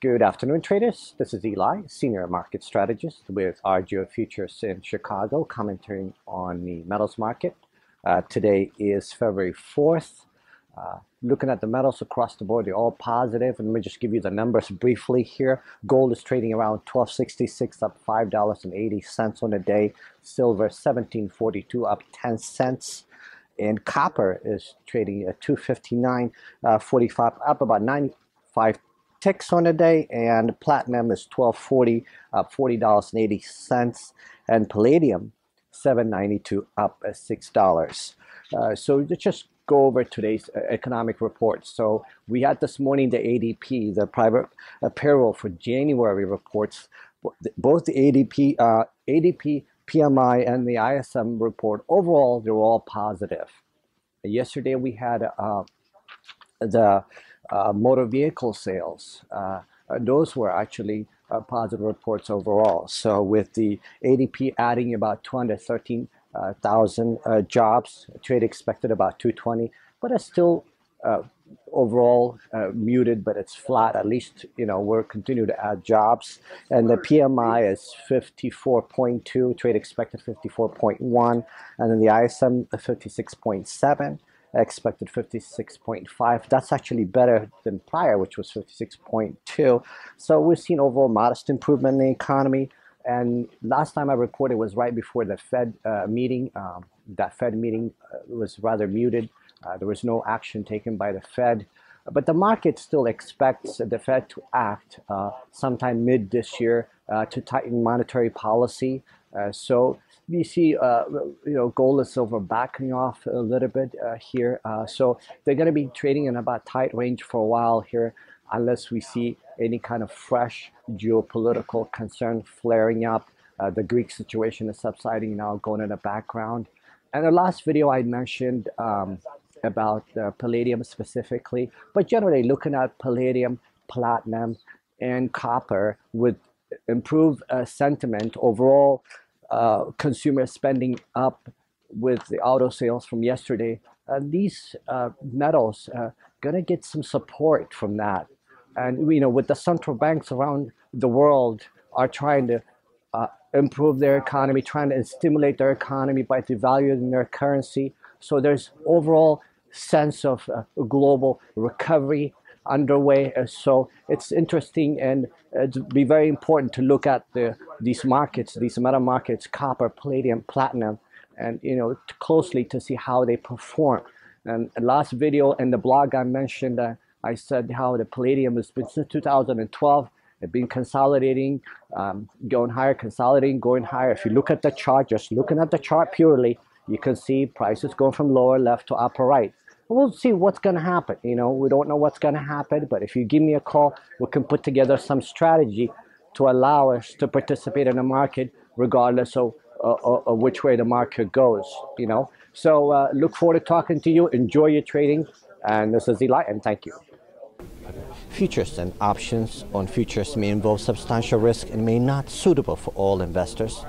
Good afternoon, traders. This is Eli, Senior Market Strategist with R.J.O. Futures in Chicago, commenting on the metals market. Today is February 4th. Looking at the metals across the board, they're all positive. And let me just give you the numbers briefly here. Gold is trading around $12.66, up $5.80 on the day. Silver, $17.42, up 10 cents. And copper is trading at $259.45, up about 95 ticks on the day, and platinum is $12.40, up $40.80, and palladium $7.92, up $6. So let's just go over today's economic report. So we had this morning the ADP, the private payroll for January reports. Both the ADP, PMI, and the ISM report, overall, they're all positive. Yesterday we had the motor vehicle sales. Those were actually positive reports overall. So with the ADP adding about 213,000 jobs, trade expected about 220, but it's still overall muted, but it's flat. At least, we're continuing to add jobs. And the PMI is 54.2, trade expected 54.1, and then the ISM 56.7. Expected 56.5. That's actually better than prior, which was 56.2. So we've seen overall modest improvement in the economy. And last time I reported was right before the Fed meeting. That Fed meeting was rather muted. There was no action taken by the Fed. But the market still expects the Fed to act sometime mid this year to tighten monetary policy. So we see, gold and silver backing off a little bit here. So they're going to be trading in about tight range for a while here, unless we see any kind of fresh geopolitical concern flaring up. The Greek situation is subsiding now, going in the background. And the last video I mentioned about palladium specifically, but generally looking at palladium, platinum, and copper with improved sentiment overall. Consumer spending up with the auto sales from yesterday. These metals gonna get some support from that, and with the central banks around the world are trying to improve their economy, trying to stimulate their economy by devaluing their currency. So there's overall sense of global recovery underway. So it's interesting, and it'd be very important to look at these markets, these metal markets, copper, palladium, platinum, and closely to see how they perform. And last video in the blog I mentioned, I said how the palladium has been since 2012. It's been consolidating, going higher, consolidating, going higher. If you look at the chart, just looking at the chart purely, you can see prices going from lower left to upper right. We'll see what's going to happen. We don't know what's going to happen, but if you give me a call, we can put together some strategy to allow us to participate in the market regardless of which way the market goes, So look forward to talking to you. Enjoy your trading. And this is Eli, and thank you. Futures and options on futures may involve substantial risk and may not be suitable for all investors.